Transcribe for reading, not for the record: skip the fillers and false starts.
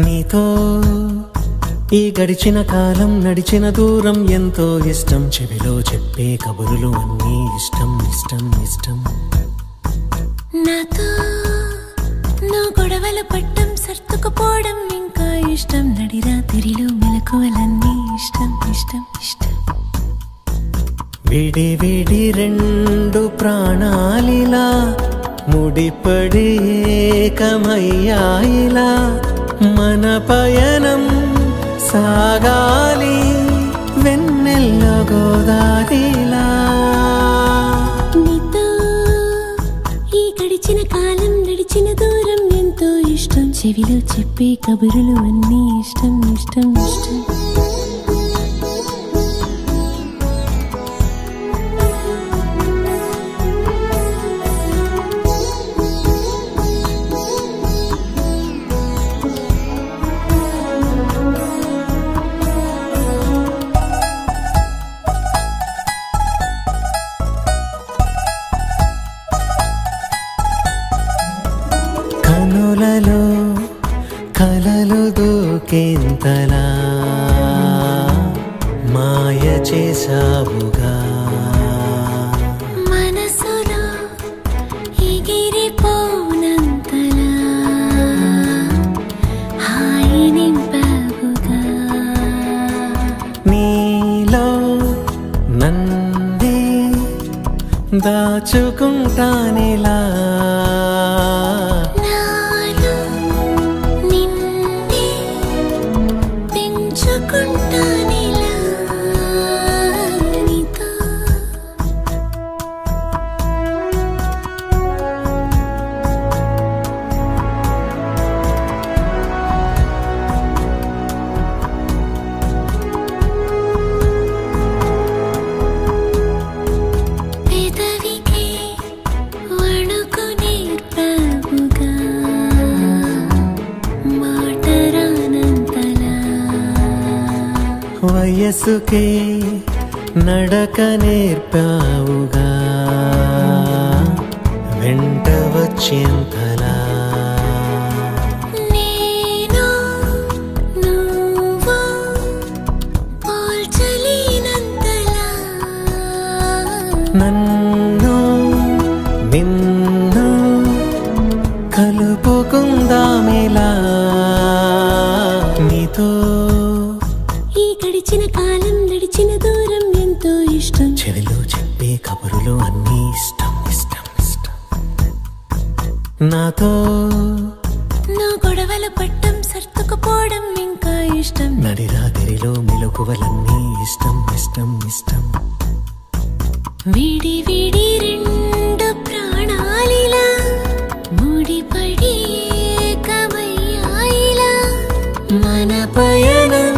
నీతో ఈ గడిచిన కాలం నడిచిన దూరం ఎంతో ఇష్టం చెవిలో చెప్పే కబురులు అన్నీ ఇష్టం ఇష్టం ఇష్టం నాతో నువ్వు గొడవలు పట్టం సర్దుకుపోవడం ఇంకా ఇష్టం నడిరాత్రిలో మెలకువలన్నీ ఇష్టం ఇష్టం ఇష్టం విడి విడి రెండు ప్రాణాలిలా ముడిపడి ఏకమయ్యాయిలా మన పయనం సాగాలి వెన్నెల్లో గోదారిలా నీతో ఈ గడిచిన కాలం నడిచిన దూరం ఎంతో ఇష్టం చెవిలో చెప్పే కబురులు అన్నీ ఇష్టం ఇష్టం ఇష్టం కనులలో కలలు దూకేంతలా మాయ చేసావుగా మనసులో ఎగిరిపోనంతలా హాయి నింపావుగా నీలో నన్నే దాచుకుంటానిలా వయసుకే నడక నేర్పావుగా వెంట వచ్చేంతలా నేను నువ్వు పోల్చలేనంతలా నన్ను నిన్ను కలుపుకుందామిలా నీతో ఈ గడిచిన కాలం నడిచిన దూరం ఎంతో ఇష్టం చెవిలో చెప్పే కబురులు అన్నీ ఇష్టం ఇష్టం ఇష్టం నాతో నా గొడవల పట్టం సర్దుకుపోవడం ఇంకా ఇష్టం నడిరాత్రిలో మెలకువలన్నీ ఇష్టం ఇష్టం ఇష్టం విడి విడి రెండు ప్రాణాలిలా ముడిపడి ఏకమయ్యాయిలా మన పయనం